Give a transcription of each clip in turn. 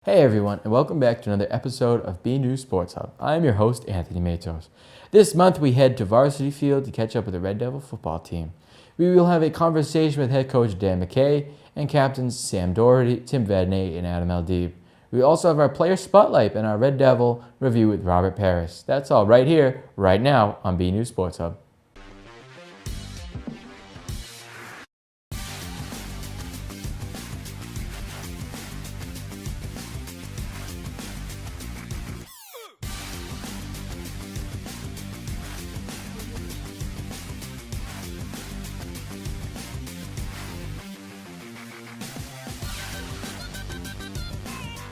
Hey everyone, and welcome back to another episode of BNEWS Sports Hub. I am your host, Anthony Matos. This month we head to Varsity Field to catch up with the Red Devil football team. We will have a conversation with Head Coach Dan MacKay and Captains Doherty, Tim Vadnay, and Adam Eldeeb. We also have our player spotlight and our Red Devil review with Robert Paris. That's all right here, right now on BNEWS Sports Hub.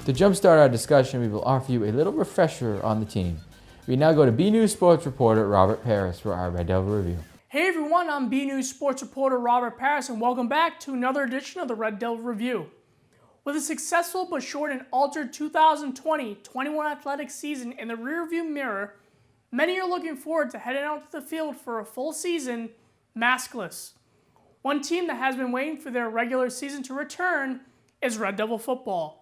To jumpstart our discussion, we will offer you a little refresher on the team. We now go to BNews Sports reporter Robert Paris for our Red Devil review. Hey everyone, I'm BNews Sports reporter Robert Paris, and welcome back to another edition of the Red Devil Review. With a successful but short and altered 2020-21 athletic season in the rearview mirror, many are looking forward to heading out to the field for a full season, maskless. One team that has been waiting for their regular season to return is Red Devil football.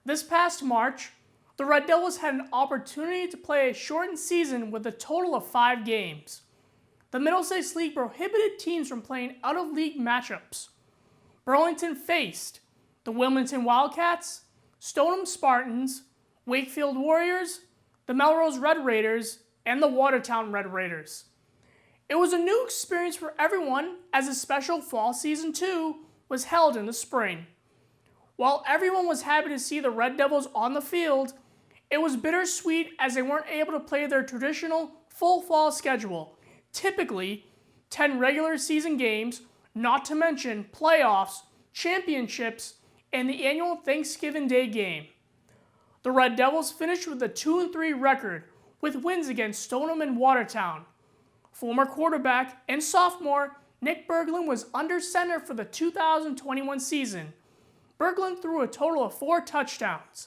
This past March, the Red Devils had an opportunity to play a shortened season with a total of 5 games. The Middlesex League prohibited teams from playing out-of-league matchups. Burlington faced the Wilmington Wildcats, Stoneham Spartans, Wakefield Warriors, the Melrose Red Raiders, and the Watertown Red Raiders. It was a new experience for everyone as a special fall season 2 was held in the spring. While everyone was happy to see the Red Devils on the field, it was bittersweet as they weren't able to play their traditional full fall schedule, typically 10 regular season games, not to mention playoffs, championships, and the annual Thanksgiving Day game. The Red Devils finished with a 2-3 record with wins against Stoneham and Watertown. Former quarterback and sophomore Nick Berglund was under center for the 2021 season. Berglund threw a total of 4 touchdowns,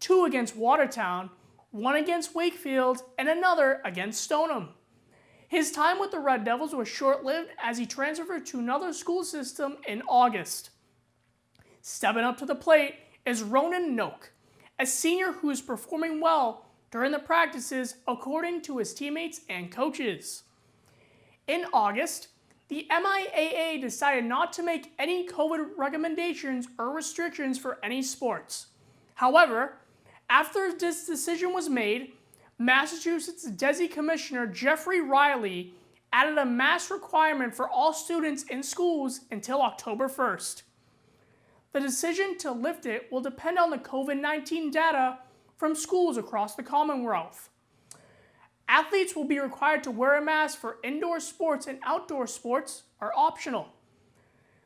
2 against Watertown, 1 against Wakefield, and another against Stoneham. His time with the Red Devils was short-lived as he transferred to another school system in August. Stepping up to the plate is Ronan Noak, a senior who is performing well during the practices according to his teammates and coaches. In August, the MIAA decided not to make any COVID recommendations or restrictions for any sports. However, after this decision was made, Massachusetts DESE Commissioner Jeffrey Riley added a mask requirement for all students in schools until October 1st. The decision to lift it will depend on the COVID-19 data from schools across the Commonwealth. Athletes will be required to wear a mask for indoor sports, and outdoor sports are optional.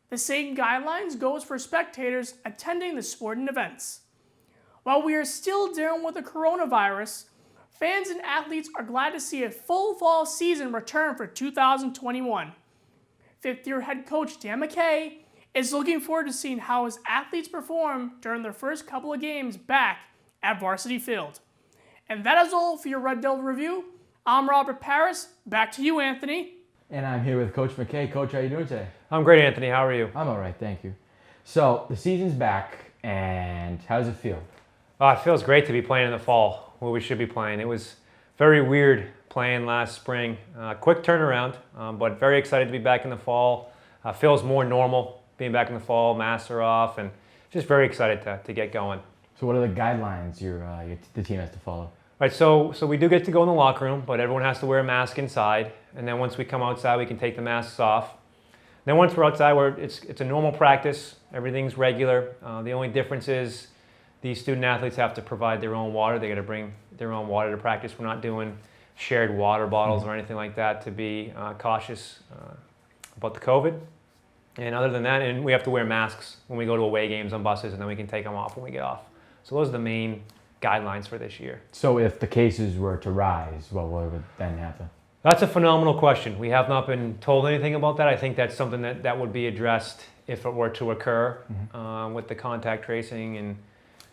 The same guidelines goes for spectators attending the sporting events. While we are still dealing with the coronavirus, fans and athletes are glad to see a full fall season return for 2021. Fifth-year head coach Dan McKay is looking forward to seeing how his athletes perform during their first couple of games back at Varsity Field. And that is all for your Red Devil review. I'm Robert Paris. Back to you, Anthony. And I'm here with Coach McKay. Coach, how are you doing today? I'm great, Anthony. How are you? I'm all right, thank you. So, the season's back, and how does it feel? It feels great to be playing in the fall, where we should be playing. It was very weird playing last spring. Quick turnaround, but very excited to be back in the fall. Feels more normal being back in the fall. Masks are off, and just very excited to get going. So what are the guidelines the team has to follow? Right, so we do get to go in the locker room, but everyone has to wear a mask inside. And then once we come outside, we can take the masks off. Then once we're outside, it's a normal practice. Everything's regular. The only difference is the student athletes have to provide their own water. They got to bring their own water to practice. We're not doing shared water bottles or anything like that to be cautious about the COVID. And other than that, and we have to wear masks when we go to away games on buses, and then we can take them off when we get off. So those are the main guidelines for this year. So if the cases were to rise, what would then happen? That's a phenomenal question. We have not been told anything about that. I think that's something that would be addressed if it were to occur with the contact tracing and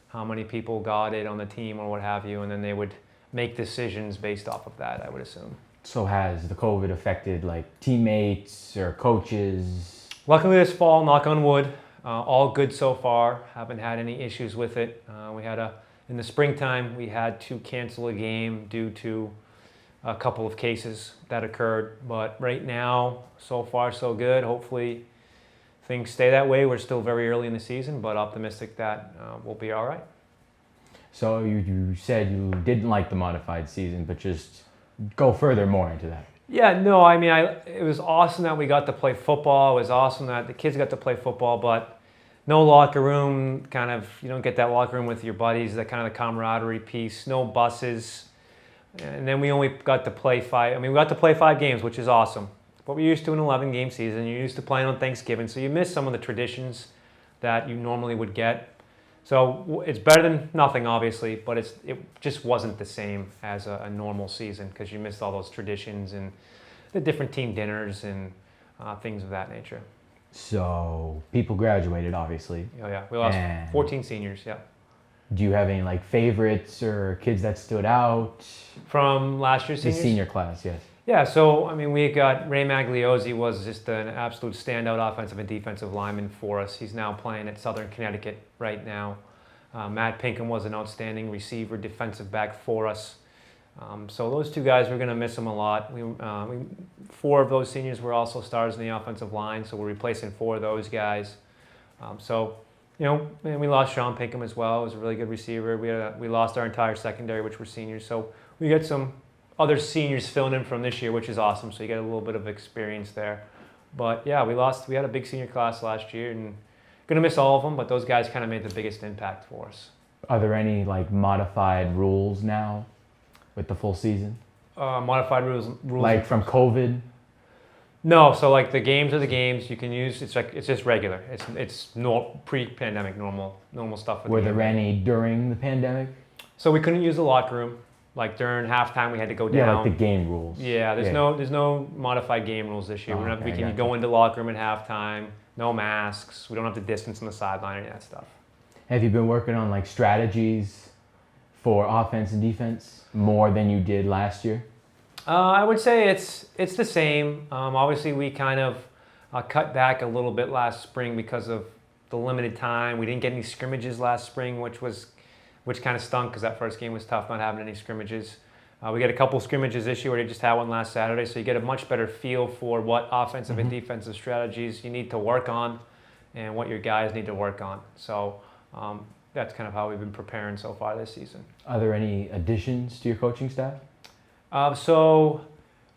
how many people got it on the team or what have you, and then they would make decisions based off of that, I would assume. So has the COVID affected like teammates or coaches? Luckily this fall, knock on wood, all good so far. Haven't had any issues with it. In the springtime, we had to cancel a game due to a couple of cases that occurred. But right now, so far so good. Hopefully things stay that way. We're still very early in the season, but optimistic that we'll be all right. So you said you didn't like the modified season, but just go further more into that. Yeah, no, I mean, it was awesome that we got to play football. It was awesome that the kids got to play football, but no locker room, kind of, you don't get that locker room with your buddies, that kind of the camaraderie piece, no buses. And then we only got to play we got to play 5 games, which is awesome. But we're used to an 11-game season. You're used to playing on Thanksgiving, so you miss some of the traditions that you normally would get. So it's better than nothing, obviously, but it just wasn't the same as a normal season because you missed all those traditions and the different team dinners and things of that nature. So people graduated, obviously. Oh yeah, we lost 14 seniors, yeah. Do you have any favorites or kids that stood out? From last year's seniors? The senior class, yes. Yeah, so I mean, we got Ray Magliozzi was just an absolute standout offensive and defensive lineman for us. He's now playing at Southern Connecticut right now. Matt Pinkham was an outstanding receiver, defensive back for us. So those 2 guys, we're going to miss them a lot. 4 of those seniors were also stars in the offensive line, so we're replacing 4 of those guys. And we lost Sean Pinkham as well. He was a really good receiver. We lost our entire secondary, which were seniors. So we got some other seniors filling in from this year, which is awesome. So you get a little bit of experience there. But yeah, we had a big senior class last year, and gonna miss all of them. But those guys kind of made the biggest impact for us. Are there any modified rules now with the full season? Modified rules from COVID? No, so the games are the games. You can use it's just regular. It's pre-pandemic normal stuff. Were there any during the pandemic? So we couldn't use the locker room. During halftime, we had to go down. Yeah, the game rules. Yeah, there's no modified game rules this year. We can go into the locker room at halftime. No masks. We don't have to distance on the sideline, any of that stuff. Have you been working on strategies for offense and defense more than you did last year? I would say it's the same. Obviously, we kind of cut back a little bit last spring because of the limited time. We didn't get any scrimmages last spring, which kind of stunk because that first game was tough, not having any scrimmages. We get a couple scrimmages this year. We just had one last Saturday, so you get a much better feel for what offensive and defensive strategies you need to work on and what your guys need to work on. So that's kind of how we've been preparing so far this season. Are there any additions to your coaching staff? So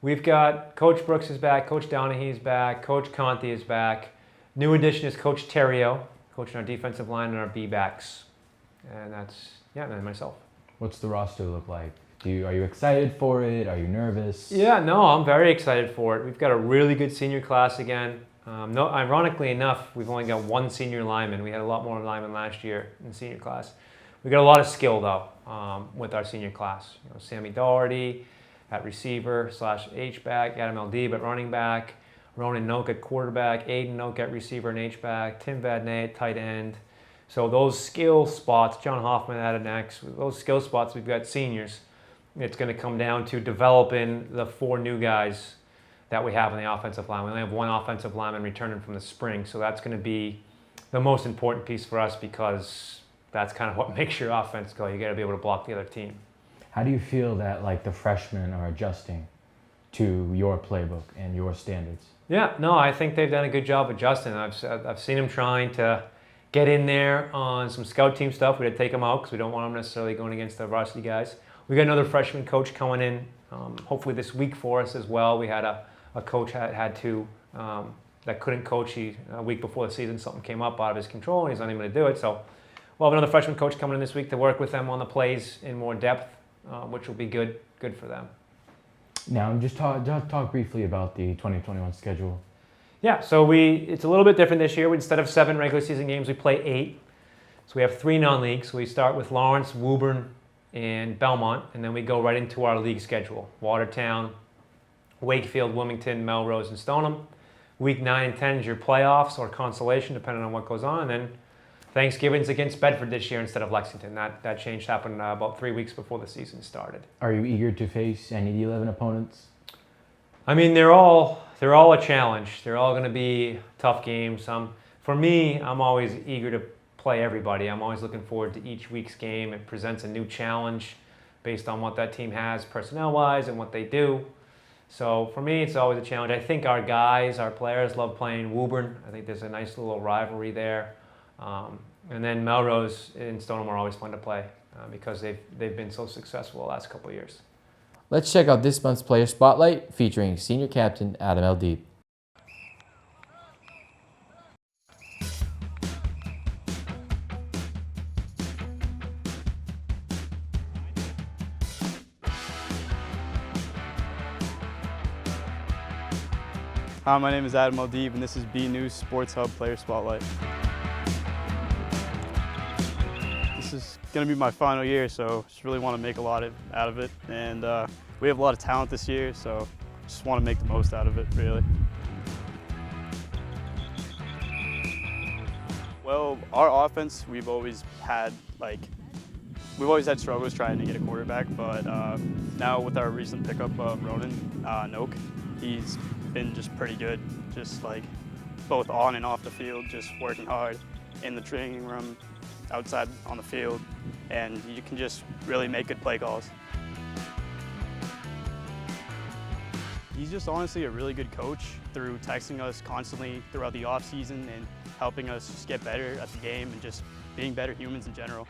we've got Coach Brooks is back, Coach Doherty is back, Coach Conti is back. New addition is Coach Terrio, coaching our defensive line and our B-backs. And and myself. What's the roster look like? Are you excited for it? Are you nervous? Yeah, no, I'm very excited for it. We've got a really good senior class again. Ironically enough, we've only got 1 senior lineman. We had a lot more linemen last year in senior class. We got a lot of skill though with our senior class. Sammy Doherty at receiver / H-back, Adam Eldeeb at running back, Ronan Noak at quarterback, Aiden Noak at receiver and H-back, Tim Vadnay at tight end. So those skill spots, John Hoffman at an X, those skill spots, we've got seniors. It's going to come down to developing the 4 new guys that we have on the offensive line. We only have 1 offensive lineman returning from the spring, so that's going to be the most important piece for us because that's kind of what makes your offense go. You got to be able to block the other team. How do you feel that the freshmen are adjusting to your playbook and your standards? Yeah, no, I think they've done a good job adjusting. I've seen them trying to get in there on some scout team stuff. We had to take them out because we don't want them necessarily going against the varsity guys. We got another freshman coach coming in, hopefully this week for us as well. We had a coach that couldn't coach. A week before the season, something came up out of his control, and he's not even going to do it. So we'll have another freshman coach coming in this week to work with them on the plays in more depth, which will be good for them. Now, just talk briefly about the 2021 schedule. Yeah, so it's a little bit different this year. Instead of 7 regular season games, we play 8. So we have 3 non-league. So we start with Lawrence, Woburn, and Belmont, and then we go right into our league schedule. Watertown, Wakefield, Wilmington, Melrose, and Stoneham. Week 9 and 10 is your playoffs or consolation, depending on what goes on. And then Thanksgiving's against Bedford this year instead of Lexington. That change happened about 3 weeks before the season started. Are you eager to face any D11 opponents? I mean, they're all a challenge. They're all going to be tough games. For me, I'm always eager to play everybody. I'm always looking forward to each week's game. It presents a new challenge based on what that team has personnel-wise and what they do. So for me, it's always a challenge. I think our guys, our players love playing Woburn. I think there's a nice little rivalry there. And then Melrose and Stoneham are always fun to play because they've been so successful the last couple of years. Let's check out this month's Player Spotlight featuring Senior Captain Adam Eldeeb. Hi, my name is Adam Eldeeb, and this is BNEWS Sports Hub Player Spotlight. This is going to be my final year, so just really want to make a lot out of it. And we have a lot of talent this year, so just want to make the most out of it, really. Well, our offense, we've always had struggles trying to get a quarterback, but now with our recent pickup of Ronan Noak, he's been just pretty good, just like both on and off the field, just working hard in the training room, outside on the field, and you can just really make good play calls. He's just honestly a really good coach through texting us constantly throughout the off season and helping us just get better at the game and just being better humans in general.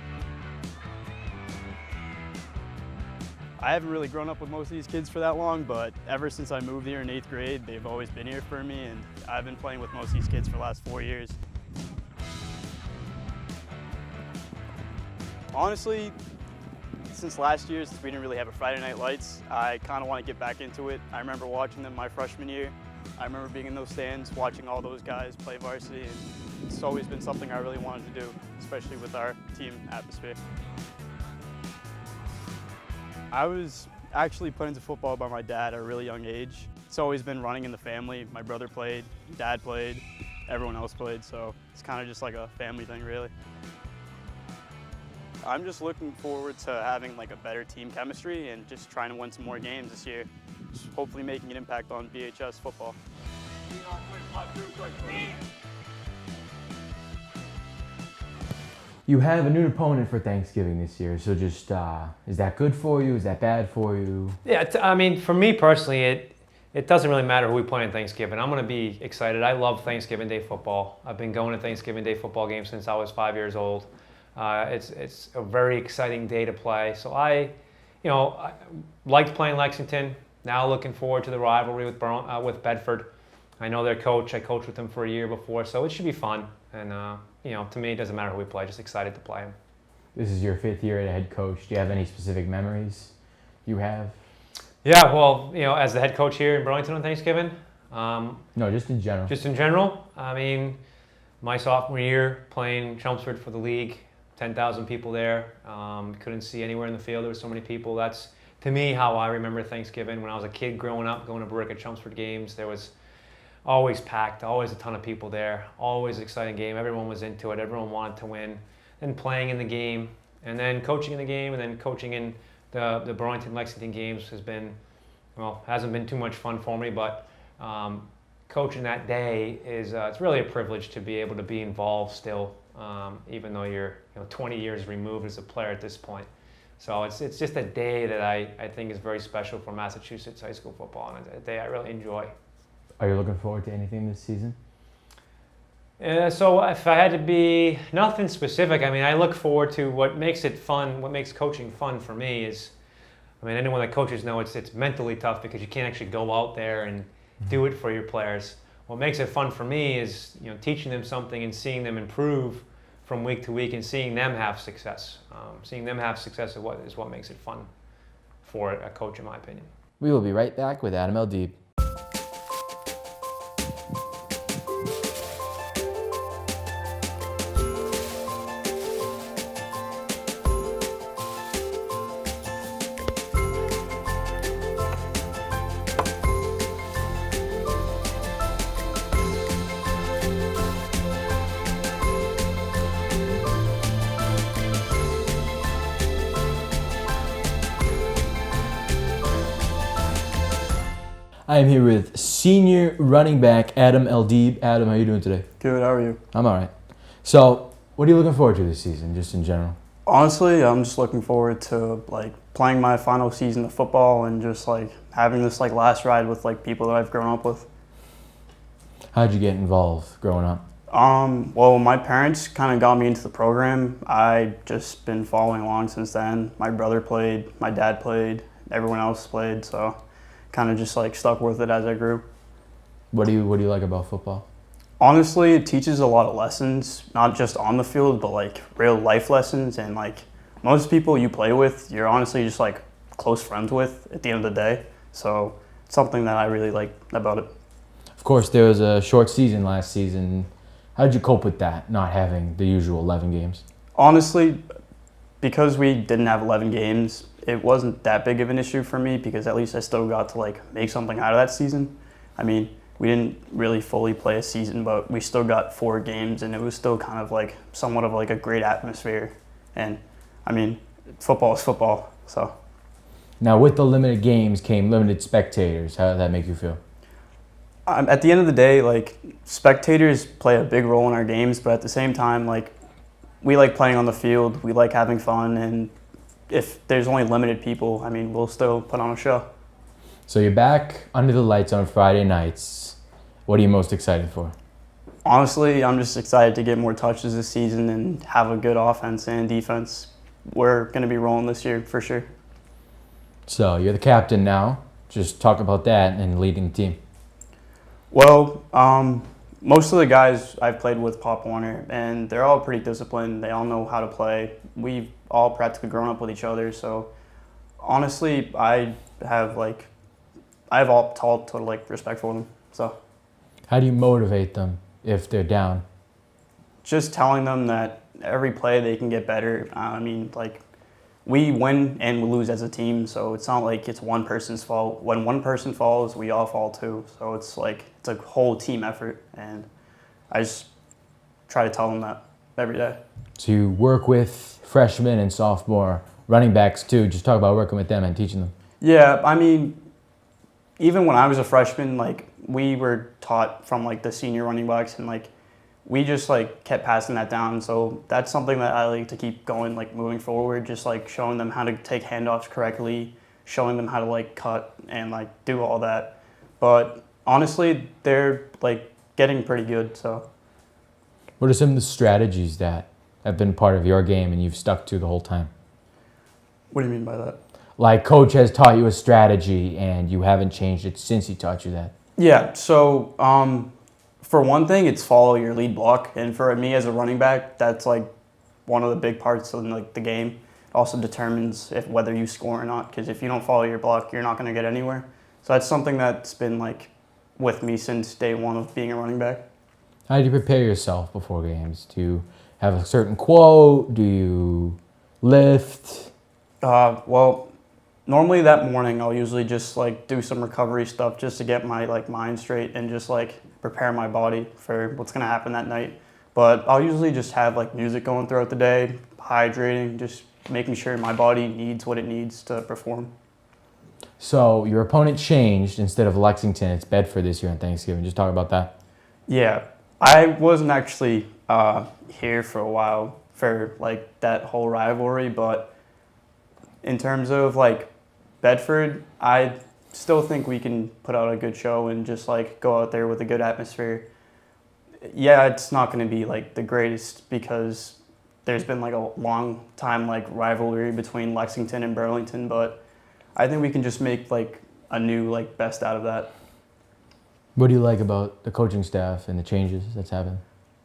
I haven't really grown up with most of these kids for that long, but ever since I moved here in 8th grade, they've always been here for me, and I've been playing with most of these kids for the last 4 years. Honestly, since last year, since we didn't really have a Friday Night Lights, I kind of want to get back into it. I remember watching them my freshman year. I remember being in those stands, watching all those guys play varsity, and it's always been something I really wanted to do, especially with our team atmosphere. I was actually put into football by my dad at a really young age. It's always been running in the family. My brother played, dad played, everyone else played, so it's kind of just like a family thing, really. I'm just looking forward to having like a better team chemistry and just trying to win some more games this year. Just hopefully making an impact on BHS football. You have a new opponent for Thanksgiving this year, so just, is that good for you? Is that bad for you? Yeah, I mean, for me personally, it doesn't really matter who we play on Thanksgiving. I'm going to be excited. I love Thanksgiving Day football. I've been going to Thanksgiving Day football games since I was 5 years old. It's a very exciting day to play. So I liked playing Lexington. Now looking forward to the rivalry with Bedford. I know their coach. I coached with them for a year before, so it should be fun. And to me, it doesn't matter who we play. Just excited to play them. This is your 5th year as a head coach. Do you have any specific memories you have? Yeah, well, as the head coach here in Burlington on Thanksgiving. No, just in general. Just in general. I mean, my sophomore year playing Chelmsford for the league, 10,000 people there. Couldn't see anywhere in the field. There were so many people. That's, to me, how I remember Thanksgiving. When I was a kid growing up, going to Berwick at Chelmsford games, there was always packed, always a ton of people there, always an exciting game. Everyone was into it. Everyone wanted to win. Then playing in the game, and then coaching in the game, and then coaching in the Burlington-Lexington games hasn't been too much fun for me, but coaching that day is it's really a privilege to be able to be involved still, even though you're 20 years removed as a player at this point. So it's just a day that I think is very special for Massachusetts high school football, and a day I really enjoy. Are you looking forward to anything this season? So if I had to be nothing specific, I mean, I look forward to what makes it fun. What makes coaching fun for me is, anyone that coaches know it's mentally tough because you can't actually go out there and do it for your players. What makes it fun for me is teaching them something and seeing them improve from week to week and seeing them have success. Seeing them have success is what makes it fun for a coach, in my opinion. We will be right back with Adam Eldeeb. I am here with senior running back Adam Eldeeb. Adam, how are you doing today? Good, how are you? I'm all right. So, what are you looking forward to this season, just in general? Honestly, I'm just looking forward to playing my final season of football and just having this last ride with people that I've grown up with. How'd you get involved growing up? Well, my parents kind of got me into the program. I just been following along since then. My brother played, my dad played, everyone else played, so kind of just stuck with it as I grew. What do you like about football? Honestly, it teaches a lot of lessons, not just on the field, but real life lessons. And most people you play with, you're honestly just close friends with at the end of the day. So it's something that I really like about it. Of course, there was a short season last season. How did you cope with that, not having the usual 11 games? Honestly, because we didn't have 11 games, it wasn't that big of an issue for me because at least I still got to make something out of that season. I mean, we didn't really fully play a season, but we still got 4 games, and it was still kind of somewhat of a great atmosphere. And I mean, football is football, so. Now, with the limited games came limited spectators. How did that make you feel? At the end of the day, spectators play a big role in our games, but at the same time, we like playing on the field, we like having fun, and if there's only limited people, I mean, we'll still put on a show. So you're back under the lights on Friday nights. What are you most excited for? Honestly, I'm just excited to get more touches this season and have a good offense and defense. We're going to be rolling this year for sure. So you're the captain now. Just talk about that and leading the team. Well, most of the guys I've played with Pop Warner, and they're all pretty disciplined. They all know how to play. We've all practically grown up with each other. So honestly, I have all total respect for them. So how do you motivate them if they're down? Just telling them that every play they can get better. I mean, we win and we lose as a team, so it's not it's one person's fault. When one person falls, we all fall too. So it's it's a whole team effort, and I just try to tell them that every day. So you work with freshmen and sophomore running backs too. Just talk about working with them and teaching them. Yeah, I mean, even when I was a freshman, we were taught from the senior running backs, and we just kept passing that down. So that's something that I like to keep going, moving forward, just showing them how to take handoffs correctly, showing them how to cut and do all that. But honestly, they're getting pretty good. So what are some of the strategies that have been part of your game and you've stuck to the whole time? What do you mean by that? Coach has taught you a strategy and you haven't changed it since he taught you that. Yeah, so for one thing, it's follow your lead block. And for me as a running back, that's one of the big parts of the game. It also determines whether you score or not, because if you don't follow your block, you're not going to get anywhere. So that's something that's been with me since day one of being a running back. How do you prepare yourself before games? Do you have a certain quote? Do you lift? Well, normally that morning I'll usually just do some recovery stuff just to get my mind straight and just prepare my body for what's going to happen that night. But I'll usually just have music going throughout the day, hydrating, just making sure my body needs what it needs to perform. So your opponent changed. Instead of Lexington, it's Bedford this year on Thanksgiving. Just talk about that. Yeah, I wasn't actually here for a while for that whole rivalry, but in terms of Bedford, I still think we can put out a good show and just go out there with a good atmosphere. Yeah, it's not going to be the greatest because there's been a long time rivalry between Lexington and Burlington, but I think we can just make a new best out of that. What do you like about the coaching staff and the changes that's happened?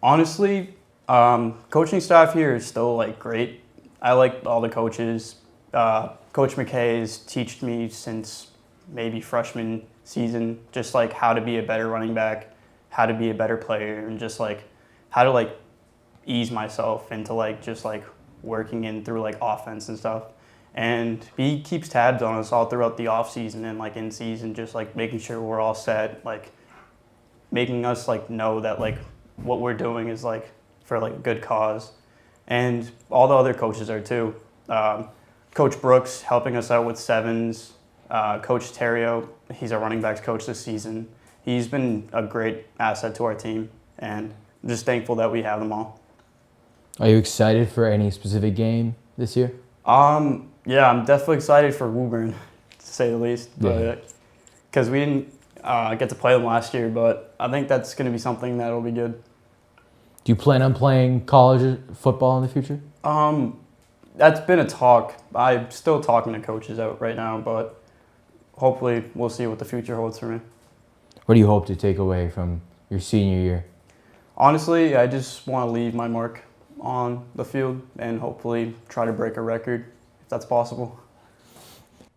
Honestly, coaching staff here is still great. I like all the coaches. Coach McKay has taught me since maybe freshman season just how to be a better running back, how to be a better player, and just how to ease myself into just working in through offense and stuff. And he keeps tabs on us all throughout the off season and in season, just making sure we're all set, making us know that what we're doing is for a good cause. And all the other coaches are too. Coach Brooks helping us out with sevens, Coach Terrio, he's our running backs coach this season. He's been a great asset to our team, and I'm just thankful that we have them all. Are you excited for any specific game this year? Yeah, I'm definitely excited for Woburn, to say the least, because we didn't get to play them last year, but I think that's going to be something that'll be good. Do you plan on playing college football in the future? That's been a talk. I'm still talking to coaches out right now, but hopefully we'll see what the future holds for me. What do you hope to take away from your senior year? Honestly, I just want to leave my mark on the field and hopefully try to break a record if that's possible.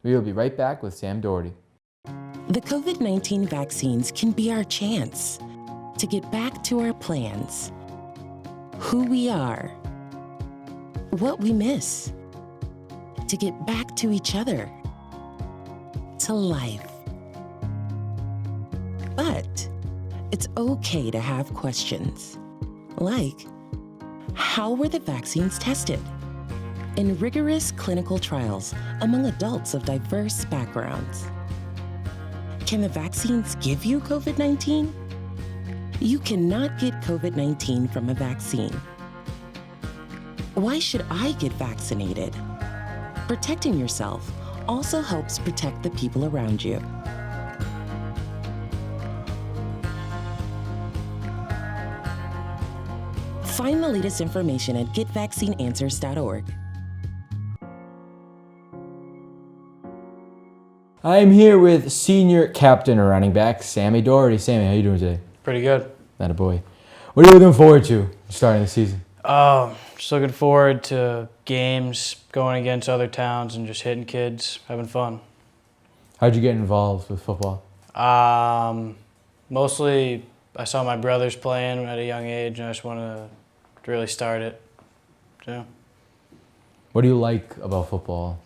We will be right back with Sam Doherty. The COVID-19 vaccines can be our chance to get back to our plans, who we are, what we miss, to get back to each other, to life. But it's okay to have questions, like, how were the vaccines tested? In rigorous clinical trials among adults of diverse backgrounds. Can the vaccines give you COVID-19? You cannot get COVID-19 from a vaccine. Why should I get vaccinated? Protecting yourself also helps protect the people around you. Find the latest information at getvaccineanswers.org. I'm here with senior captain and running back, Sammy Doherty. Sammy, how you doing today? Pretty good. That a boy. What are you looking forward to starting the season? Just looking forward to games, going against other towns and just hitting kids, having fun. How'd you get involved with football? Mostly I saw my brothers playing at a young age and I just wanted to really start it. So, What do you like about football?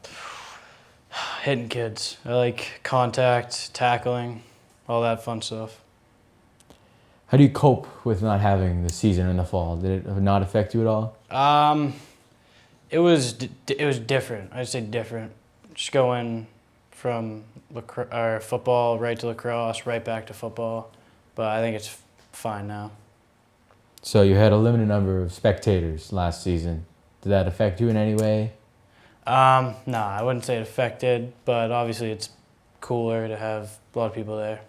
hitting kids. I like contact, tackling, all that fun stuff. How do you cope with not having the season in the fall? Did it not affect you at all? It was different. I'd say different. Just going from football right to lacrosse, right back to football. But I think it's fine now. So you had a limited number of spectators last season. Did that affect you in any way? No, I wouldn't say it affected, but obviously it's cooler to have a lot of people there.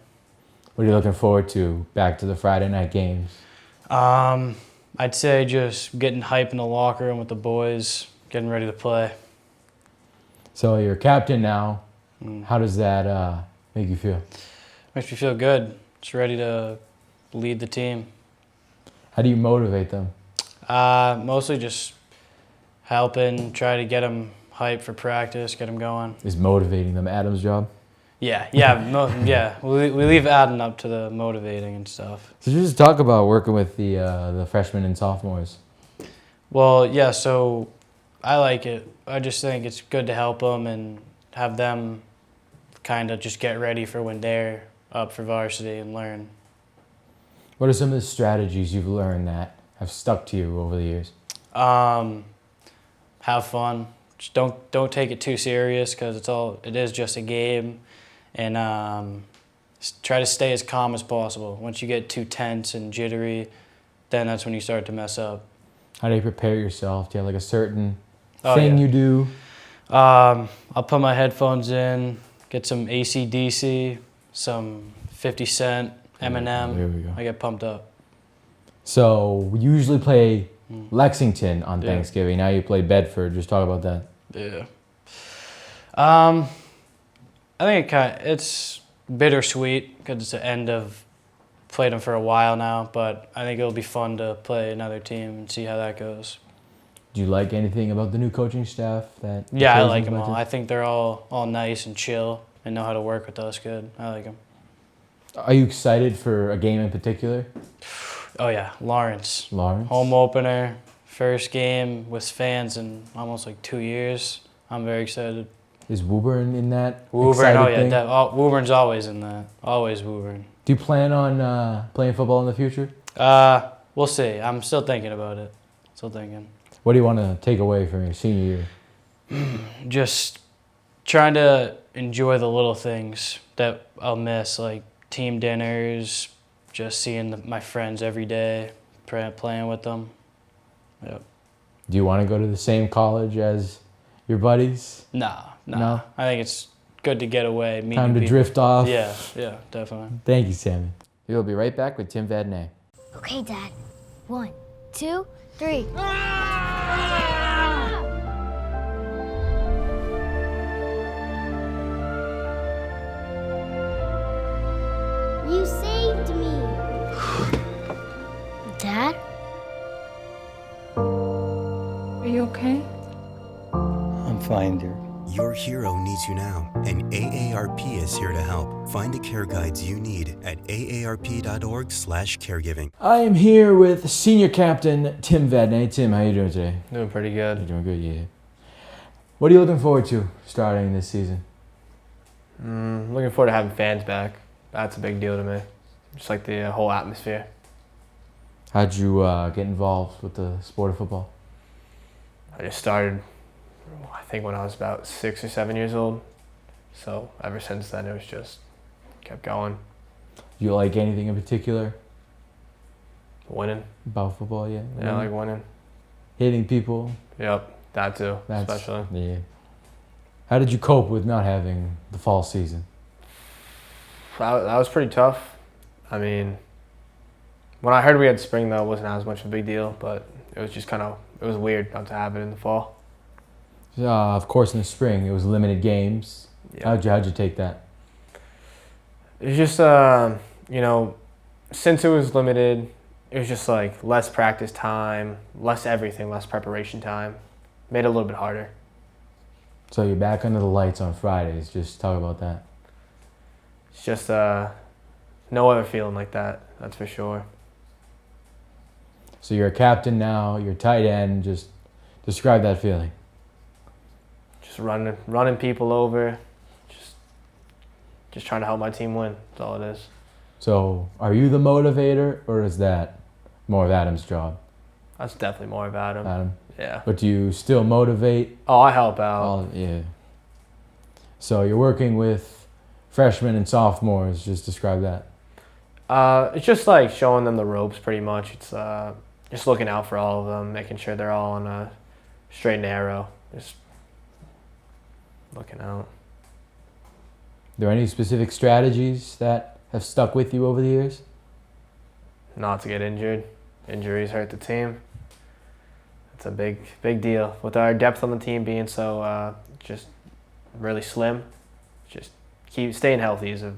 What are you looking forward to back to the Friday night games? I'd say just getting hype in the locker room with the boys, getting ready to play. So you're captain now. How does that make you feel? Makes me feel good. Just ready to lead the team. How do you motivate them? Mostly just helping, try to get them hype for practice, get them going. Is motivating them Adam's job? Yeah. We leave Adam up to the motivating and stuff. So just talk about working with the freshmen and sophomores. Well, yeah, so I like it. I just think it's good to help them and have them kind of just get ready for when they're up for varsity and learn. What are some of the strategies you've learned that have stuck to you over the years? Have fun. Just don't take it too serious because it is just a game, and try to stay as calm as possible. Once you get too tense and jittery, then that's when you start to mess up. How do you prepare yourself? Do you have like a certain thing you do? I'll put my headphones in, get some AC/DC, some 50 Cent, Eminem. There we go. I get pumped up. So we usually play Lexington on Thanksgiving. Now you play Bedford. Just talk about that. Yeah. I think it's bittersweet because it's the end of played them for a while now, but I think it'll be fun to play another team and see how that goes. Do you like anything about the new coaching staff? Yeah, I like them all. I think they're all nice and chill and know how to work with us good. I like them. Are you excited for a game in particular? Oh yeah, Lawrence. Lawrence? Home opener, first game with fans in almost like 2 years. I'm very excited. Is Woburn in that? Woburn, oh thing? yeah, Woburn's always in that. Always Woburn. Do you plan on playing football in the future? We'll see. I'm still thinking about it. Still thinking. What do you want to take away from your senior year? Just trying to enjoy the little things that I'll miss, like team dinners, just seeing my friends every day, playing with them. Yep. Do you want to go to the same college as your buddies? No. No? I think it's good to get away. Time to drift off? Yeah, definitely. Thank you, Sammy. We'll be right back with Tim Vadnay. Okay, Dad. 1, 2, 3. You saved me. Dad? Are you okay? I'm fine, dear. Your hero needs you now, and AARP is here to help. Find the care guides you need at aarp.org/caregiving. I am here with senior captain Tim Vadnay. Tim, how you doing today? Doing pretty good. You're doing good, yeah. What are you looking forward to starting this season? Looking forward to having fans back. That's a big deal to me. Just like the whole atmosphere. How'd you get involved with the sport of football? I just started, I think, when I was about 6 or 7 years old. So ever since then, it was just kept going. Do you like anything in particular Winning. about football? Yeah. Yeah, I like winning. Hitting people. Yep, that too, especially. Yeah. How did you cope with not having the fall season? That was pretty tough. I mean, when I heard we had spring, though, it wasn't as much of a big deal, but it was just it was weird not to have it in the fall. Of course, in the spring, it was limited games. Yeah. How'd you take that? It's just, since it was limited, it was just like less practice time, less everything, less preparation time. Made it a little bit harder. So you're back under the lights on Fridays. Just talk about that. It's just no other feeling like that, that's for sure. So you're a captain now, you're a tight end. Just describe that feeling. Just running people over, just trying to help my team win. That's all it is. So are you the motivator, or is that more of Adam's job? That's definitely more of Adam. Yeah. But do you still motivate? Oh, I help out. Yeah. So you're working with freshmen and sophomores. Just describe that. It's just like showing them the ropes, pretty much. It's just looking out for all of them, making sure they're all on a straight and narrow. Just looking out. Are there any specific strategies that have stuck with you over the years? Not to get injured. Injuries hurt the team. It's a big deal. With our depth on the team being so just really slim, just staying healthy is a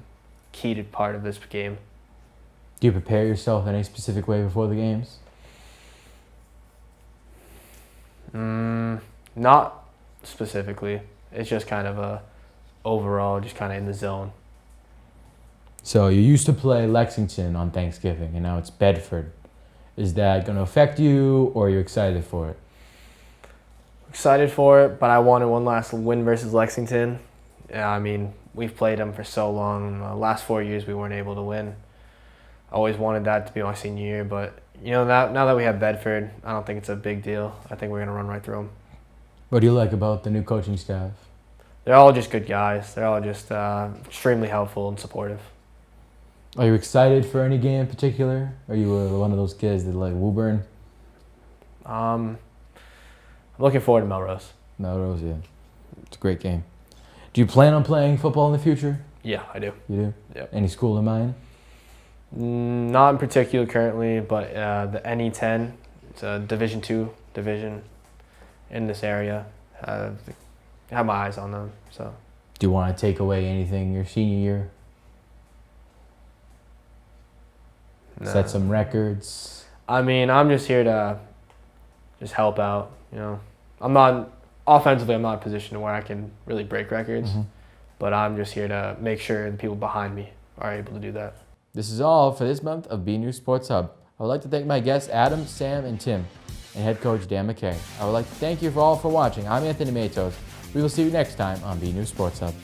key to part of this game. Do you prepare yourself in any specific way before the games? Not specifically. It's just kind of a overall, just kind of in the zone. So you used to play Lexington on Thanksgiving, and now it's Bedford. Is that going to affect you, or are you excited for it? Excited for it, but I wanted one last win versus Lexington. Yeah, I mean, we've played them for so long. The last 4 years we weren't able to win. I always wanted that to be my senior year, but now that we have Bedford, I don't think it's a big deal. I think we're going to run right through them. What do you like about the new coaching staff? They're all just good guys. They're all just extremely helpful and supportive. Are you excited for any game in particular? Are you one of those kids that like Woburn? I'm looking forward to Melrose. Melrose, yeah. It's a great game. Do you plan on playing football in the future? Yeah, I do. You do? Yep. Any school in mind? Not in particular currently, but the NE10, it's a Division II division in this area. I have my eyes on them. So. Do you want to take away anything your senior year? No. Set some records? I mean, I'm just here to just help out, I'm not in a position where I can really break records, but I'm just here to make sure the people behind me are able to do that. This is all for this month of BNEWS Sports Hub. I would like to thank my guests Adam, Sam, and Tim, and head coach Dan McKay. I would like to thank you all for watching. I'm Anthony Matos. We will see you next time on BNEWS Sports Hub.